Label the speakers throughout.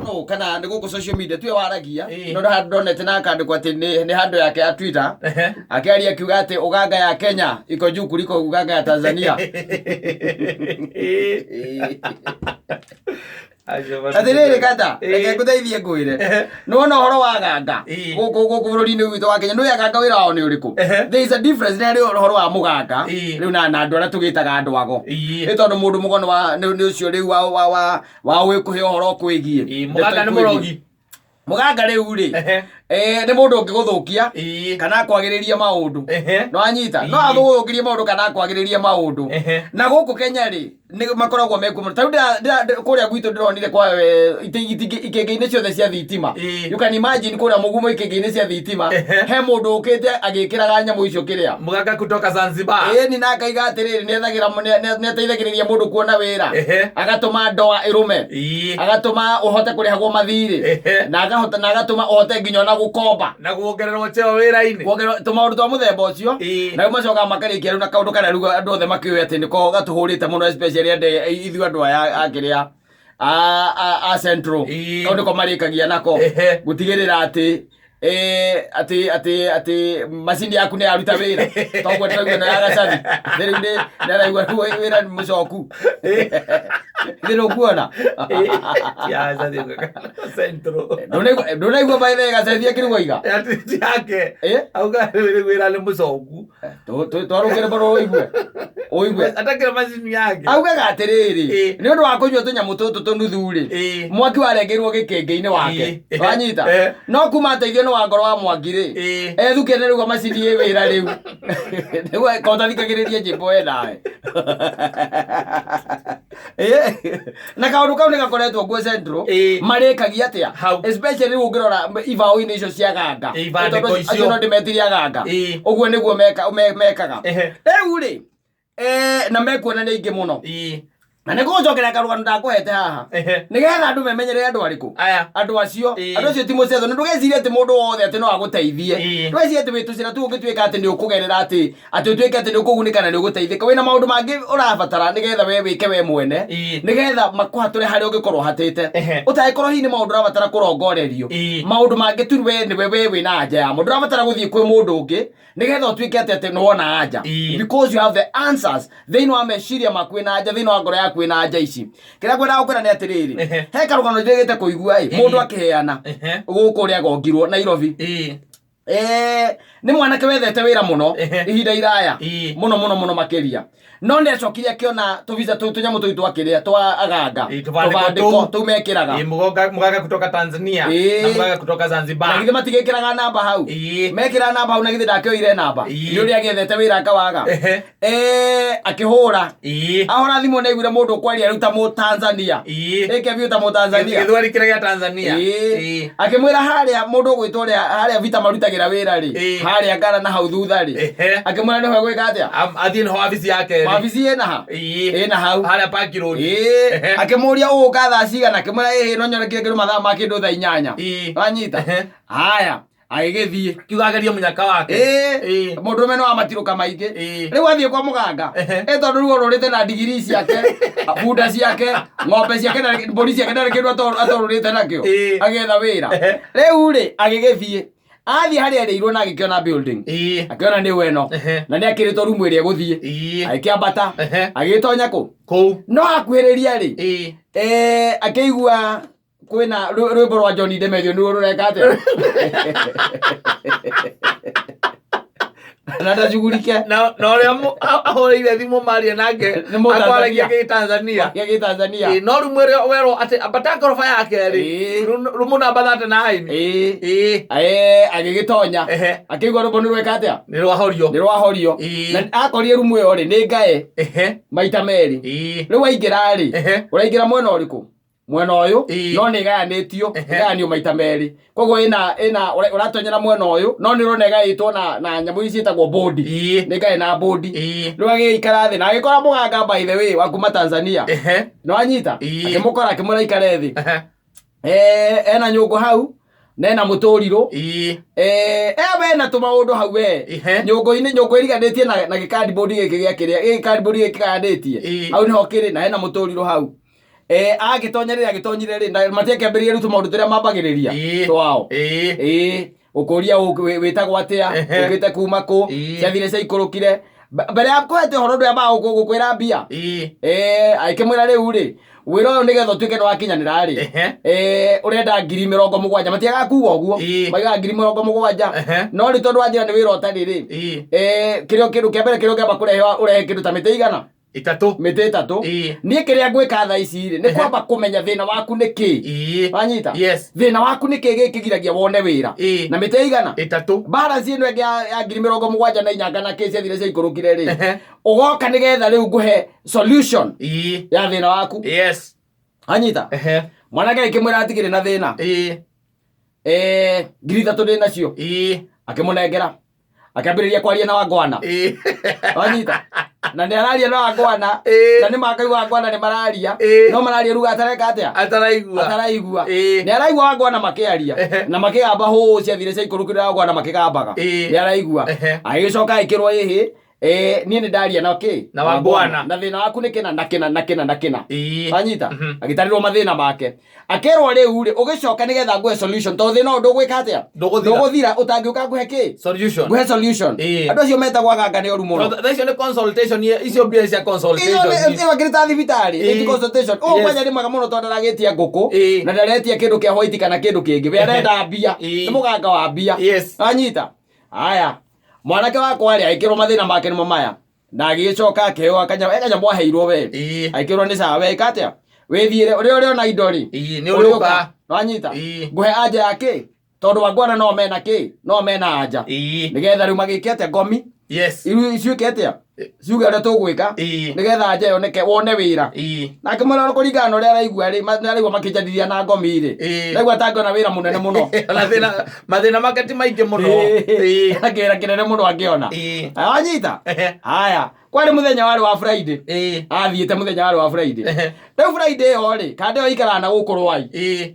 Speaker 1: no kana nĩ gũkũ social media tuwe waragia no ndonete na akandĩkwo atĩ nĩ handũ yake ya Twitter akĩaria akiuga atĩ uganga ya Kenya iko juu kuliko uganga ya Tanzania. Atiriri kata reke nguteithie ngwire nona horo wa ganga guku bururi-ini witu wa Kenya nũya ganga wira wao ni uriku. There is a difference na ri horo wa muganga riu na andu aria tugitaga ndwago ni tondu mundu mugono wa ni ucio riu wa wikuhe horo kwigie
Speaker 2: muganga ni murogi
Speaker 1: muganga riu ri ni mundu ungiguthukia kana kwagiriria maundu no anyita no athukirie maundu kana kwagiriria maundu na guku Kenya ri ni makoragwo mekumo tau kuria gwitu ndironire kwa ikenge-ini ciothe cia thitima. You can imagine kuria mugumo ikenge-ini cia thitima he mundu ukite agikiraga nyamu icio kiria
Speaker 2: muganga kutoka Zanzibar
Speaker 1: ni nakaiga atiriri ni ateithagiriria mundu kuona wira agatuma ndoa irume agatuma uhote kurihagwo mathiri na agatuma uhote nginya na gukomba
Speaker 2: na guongererwo cheo wira-ini
Speaker 1: tumaundu twa muthemba ucio na macoka makarikia riu na kaundu kana riu andu othe makiuga ati niko gatuhurite muno especially ithu andu aya akiria a Central kaundu ko marikagia nako gutigirira ati ati macini yaku ni aruta wira togwo ndiraigua na agacathi riu ni ndiraigua wira mucoku ndiro kuona
Speaker 2: ya zathi Central
Speaker 1: ndiraigua baile gacathi akiruga iga
Speaker 2: yake auga wira ni mucoku
Speaker 1: twarugire baro oigwe
Speaker 2: atakira macini yake
Speaker 1: auga gatiriri ni undu wa kunywa tunyamu tutu tunuthuri mwaki warengerwo gikenge-ini wake wanyita no kuma teithio no wa ngoro wa mwangire ethuke ne rugo macini ye wira riu nigu kota thikagiririe njimbo nawe na kaundu kau ni gakoretwo guo Central marikagia atia especially ungirora ivao-ini icio cia ganga acio no ndimetiria ganga uguo niguo mekaga riu ri na mekuona ni ingi muno na nä gå njokera karugano ndakuhete haha nä getha andå memenyere andå ariku andå acio ti må cetho nä ndå gecirie atä må ndå wothe atä no agåteithie ndå gecirie atä wä tå cira tu å ngä tuä ka atä nä å kå gerera atä å tuä ke atä nä å kå gunä ka na nä å gå teithä ka wä na maå ndå mangä å rabatara nä getha we wä ke we mwene nä getha makå hatå re harä a å ngä korwo hatä te å tagä korwo hihi nä maå ndå rabatara kå rongorerio maå ndå mangä tu we nä we wä na anja ya må ndå rabatara gå thiä kwä må ndå å ngä nä getha å tuä ke atä nä wona anja because you have the answers thä-inä wa meciria makwä na anja thä-inä wa ngoro yakwä na anja ici kira kwenda gukwira ni atiriri he karugano ndigite kuigua mundu akiheana guku ria gongirwo Nairobi ni mwanake wethete wira muno ihinda iraya muno makiria no ni acokirie akiona tuviza tunyamu tuitu twakiria twa aganga tubandiko tumekiraga
Speaker 2: muganga kutoka Tanzania na muganga kutoka Zanzibar
Speaker 1: na githe matigekiraga namba hau mekira namba hau na githe ndakioire namba ni uri agethete wira akawaga akihura ahora thimu na igure mundu kwaria ruta mu Tanzania eke ta mu Tanzania
Speaker 2: githwari kiragia Tanzania
Speaker 1: akimwira haria mundu gwitwo ria haria vita marutagira wira ri haria ngara na hau thutha ri akimwira ni hwe gwika atia
Speaker 2: athie ho office yake
Speaker 1: office ena ha ena hau
Speaker 2: haria Park Road
Speaker 1: akimuria uka thaa cigana akimwira no nyorekire ngiru mathaa ma kindu thaa 8 wanyita haya agigithie
Speaker 2: kiugageria munyaka wake
Speaker 1: mundu meno wa matiruka maingi riu athie kwa muganga tondu ruo rurite na digiri ciake bunda ciake ng'ombe ciake na mburi ciake na kindu atorurite nakio agetha wira riu ri agigithie athie haria reirwo na agikiona building akiona ni weno na ni akiritwo rumu iria guthie akiambata agitonya ku no akuhiriria ri akigua kwina rwimbo rwa John Demethio ni rureka atia na ndajugurike
Speaker 2: na ria ahoreire thimu maria nake akwaragia Tanzania no rumwere wero ati abata ngorofa yake ri rumu namba 39
Speaker 1: agigitonya akigwa rumbo ni rweka atia
Speaker 2: ni rwahorio
Speaker 1: na akorie rumu yo ri ni ngae maita meri riu waingira ri uraingira mwena uriku mwena uyu no ni gayanitio gayanio maita meri koguo ina uratonyera mwena uyu no ni rone gaitwo na nyamu ici itagwo bodi ni gae na bodi riu agikara thi na agikora muganga by the way wa kuma Tanzania no anyita akimukora akimura ikare thi ena nyungu hau nena muturiro bena tumaundu hau nyungu iriganditie na gikadi bodi giki gia kiria gikadi bodi giki gayanditie hau niho kiri na hena muturiro hau agitonyerera agitonyire ri matiakĩambĩrĩria rĩu tũmaũndũ tũrĩa mambagĩrĩria twao ũkũria wĩtagwo atĩa ũkĩte kuma kũ ciathire ciaikũrũkire mbere ya kwete horo ndũ yamba gũkwĩra mbia akĩmwĩra rĩu rĩ wĩra ũyũ nĩgetha ũtuĩke nĩ wakinyanĩra rĩ ũrenda 70,000 matiagakuga ũguo maigaga 70,000 no rĩ tondũ wanjĩra nĩ wĩra ũtarĩ rĩ kĩndũ kĩa mbere kĩrĩa ũngĩamba kũrehe ũrehe kĩndũ ta mĩtĩ igana mĩtĩ 3 niĩ kĩrĩa ngwĩka thaa ici rĩ nĩ kwamba kũmenya thĩna waku nĩ kĩ wanyita thĩna waku nĩ kĩ gĩkĩgiragia wone wĩra na mĩtĩ igana balance ĩno ĩngĩ ya 70,000 na inyanga na kĩ ciathire ciaikũrũkire rĩ ũgoka nĩgetha rĩu ngũhe solution ya thĩna waku wanyita mwanake akĩmwĩra atigĩrĩ na thĩna 3,000 ndĩ nacio akĩmũnengera akĩambĩrĩria kwaria na Wangwana wanyita na nĩ araria na Wangwana na nĩ makaigua Wangwana nĩ mararia no mararia ruga atareka atĩa ataraigua nĩ araigua Wangwana makĩaria na makĩgamba hũ ciathire ciaikũrũkire Wangwana makĩgambaga nĩ araigua agĩcoka ekĩrwo ĩhĩ niĩ nĩ ndaria na kĩ
Speaker 2: na Wangwana
Speaker 1: na thĩna waku nĩ kĩna na kĩna wanyita agĩtarĩrwo mathĩna make akerwo rĩu rĩ ũgĩcoka nĩgetha ngũhe solution tondũ thĩna ũyũ ndũgwĩka atĩa ndũgũthira ũtangĩũka ngũhe kĩ ngũhe solution andũ acio metagwo aganga nĩ oru mũno
Speaker 2: icio nĩ consultation icio mbia cia consultation
Speaker 1: iyo kĩrĩ ta thibitarĩ nĩ consultation kwanja nĩ mwega mũno tondũ ndaragĩtia ngũkũ na ndaretia kĩndũ kĩa white kana kĩndũ kĩngĩ we arenda mbia nĩ mũganga wa mbia wanyita haya mwanake wakwa rĩ aikĩrwo mathĩna make nĩmo maya na agĩcoka akĩheo akanyamũ aheirwo we aikĩrwo nĩ sawa weka atĩa wĩthiĩre ũrĩa na indo rĩ
Speaker 2: nĩ ũrĩũka
Speaker 1: wanyita ngũhe anja ya kĩ tondũ Wangwana no mena kĩ no mena anja nĩgetha rĩu magĩke atĩa ngomi ciũke atĩa ciuge ũrĩa tũgwĩka nĩgetha anja yoneke wone wĩra nake mwena kũringana na ũrĩa araigua rĩ nĩ araigua makĩnjadithia na ngomi rĩ ndaigua atangĩona wĩra mũnene mũno
Speaker 2: mathĩna make ti maingĩ mũno
Speaker 1: kĩwĩra kĩnene mũno angĩona wanyita haya kwarĩ mũthenya warĩ wa Friday athiĩte mũthenya warĩ wa Friday rĩu Friday ĩyo rĩ kandi ĩyo aikaraga na gũkũ Rwai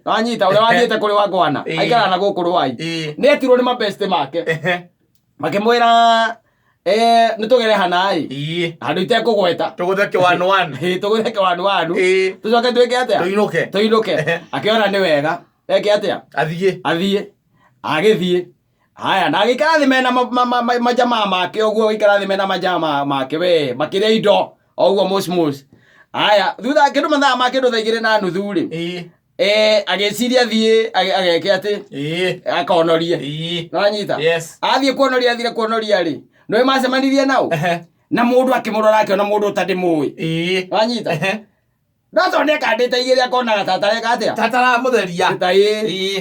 Speaker 1: wanyita ũrĩa wathiĩte kũrĩ Wangwana aikaraga na gũkũ Rwai nĩ etirwo nĩ mabeste make makĩmwĩra nĩ tũgere hana handũ itekũgweta
Speaker 2: tũgũtheke 1-1
Speaker 1: tũgũtheke 1-1 tũcoke twĩke atĩa tũinũke akĩona nĩ wega eke atĩa athiĩ agĩthiĩ haya na agĩikara thĩ mena majamaa make ũguo gĩikara thĩ mena majamaa make we makĩrĩa indo ũguo mos haya thutha kĩndũ mathaa ma kĩndũ thaa 2:30 rĩ agĩciria thiĩ ageke atĩ akonorie wanyita athiĩ kuonoria athire kuonoria rĩ nĩ macemanirie nao na mũndũ akĩmũrora akĩona mũndũ ũtarĩ mũĩ wanyita Ndato nĩ kandĩte igĩrĩ akonaga tatareka atĩa
Speaker 2: tataramũtheria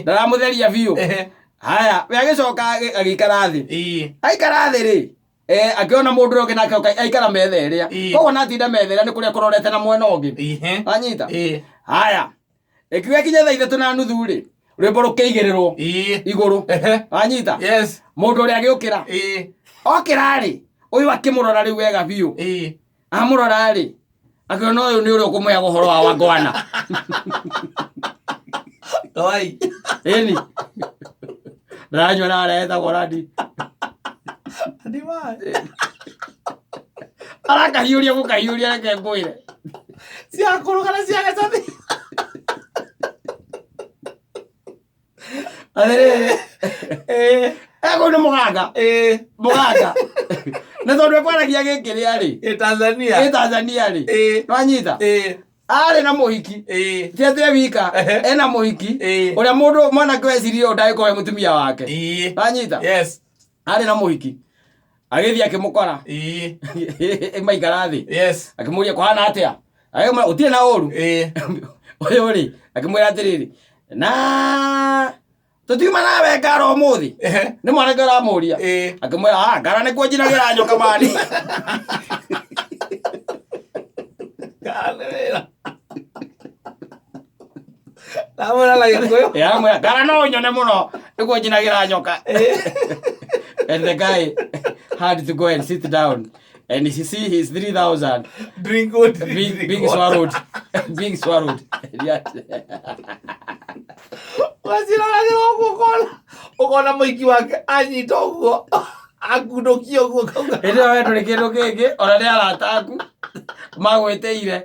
Speaker 1: ndaramũtheria biũ haya we agĩcoka agĩikara thĩ aikara thĩ rĩ akĩona mũndũ ũrĩa ũngĩ nake aikara metha ĩrĩa koguo natinda metha ĩrĩa nĩ kũrĩa kũrorete na mwena ũngĩ wanyita haya ĩkiuga kinya thaa 3:30 rĩ rwĩmbo rũkĩigĩrĩrwo igũrũ wanyita mũndũ ũrĩa agĩũkĩra okĩra rĩ ũyũ akĩmũrora rĩu wega biũ amũrora rĩ akĩona ũyũ nĩ ũrĩa ũkũmũhe ũhoro wa Wangwana ĩni ndanyua na aretagwo Randi arakahiũria gũkahiũria reke ngwĩre
Speaker 2: ciakũrũgana ciagacathi
Speaker 1: atĩrĩrĩ ego nĩ mũganga na tondũ ekwaragia gĩkĩ rĩa rĩ Tanzania rĩ nwanyita arĩ na mũhiki tiatĩ wika ena mũhiki ũrĩa mũndũ mwanake wecirie ndagĩkorwo mũtumia wake wanyita arĩ na mũhiki agĩthiĩ akĩmũkora maikara thĩ akĩmũria kũhana atĩa ũtirĩ na ũru ũyũ rĩ akĩmwĩra atĩrĩrĩ na tũtiuma nawe ngara ũmũthĩ nĩ mwanake ũramũria akĩmwĩra ngara nĩkuo njinagĩra nyoka mani ngara no nyone mũno nĩkuo njinagĩra nyoka. And the guy had to go and sit down and he see his 3,000
Speaker 2: drink good
Speaker 1: being swallowed being swallowed.
Speaker 2: Ukona mũiki wake anyita ũguo akunũkia ũguo kauga
Speaker 1: ĩno wetu nĩ kĩndũ kĩngĩ ona nĩ arata aku magwĩtĩire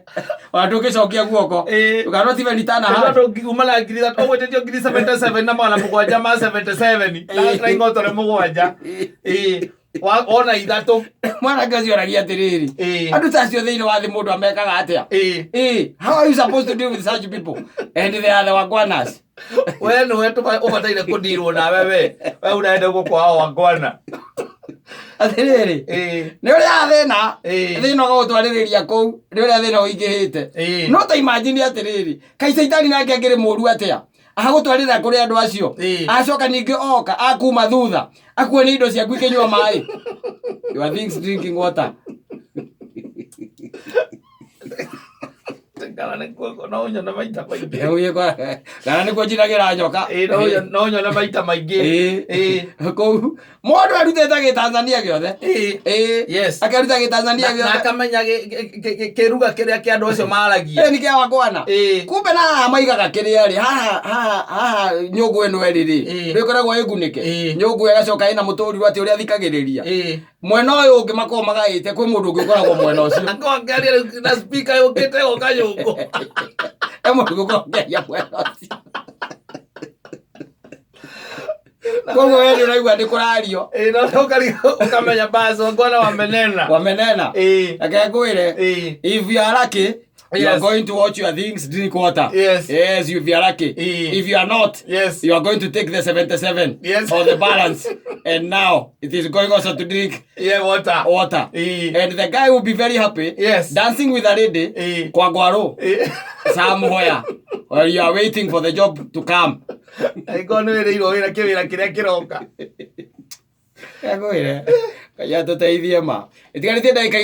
Speaker 1: Ona tugicokia guoko tukano ti venitana
Speaker 2: ha ndo ngumala ngiri that ogwete tio ngiri 77 na mwana mugwanja ma 77 na ingotore mugwanja ona ithatu
Speaker 1: mwana ngazi oragia atiriri andu tacio thiini wa thi mundu amekaga atia how are you supposed to deal with such people and they are the wagwanas
Speaker 2: we no wetu ubataire kudirwo na wewe unaenda gukwa wagwana
Speaker 1: atiriri ni uria thina gutwaririria kou ni uria thina uingihite no ta imagine atiriri kai Saitani nake ngiri muru atia agutwarira kuri andu acio acoka ningi oka akuma thutha akuwe ni indo ciaku ikinywa mai you are things drinking water
Speaker 2: kana ne ko no nyona maita maingi
Speaker 1: kana ne ko jiragira nyoka
Speaker 2: no nyona maita maingi
Speaker 1: ko mundu arutete Gitanzania giothe
Speaker 2: yes
Speaker 1: akaruta Gitanzania giothe
Speaker 2: akamenya kiruga kiria kia andu acio maragia
Speaker 1: ni kia wakwana kumbe na maigaga kiria ri ha nyungu eno eriri rikoragwo igunike nyungu igacoka ina muturi ati uria thikagiriria mwena uyu ungi makoma magaite kwi mundu ungi ukoragwo mwena ucio
Speaker 2: akongeria na speaker yukite ukayungu
Speaker 1: mundu ukongeria mwena ucio kogo wewe unaigua ndikurario
Speaker 2: no ukamenya basi ngona
Speaker 1: wamenena akagwire if you are lucky you are going to watch your things drink water
Speaker 2: yes
Speaker 1: if you are lucky if you are not you are going to take the 77 or the balance and now it is going also to drink water and the guy will be very happy dancing with a lady kwa gwaro somewhere while you are waiting for the job to come
Speaker 2: aikono ire wira kiria kiroka
Speaker 1: agwire kaya tuteithie ma itigarite ndagika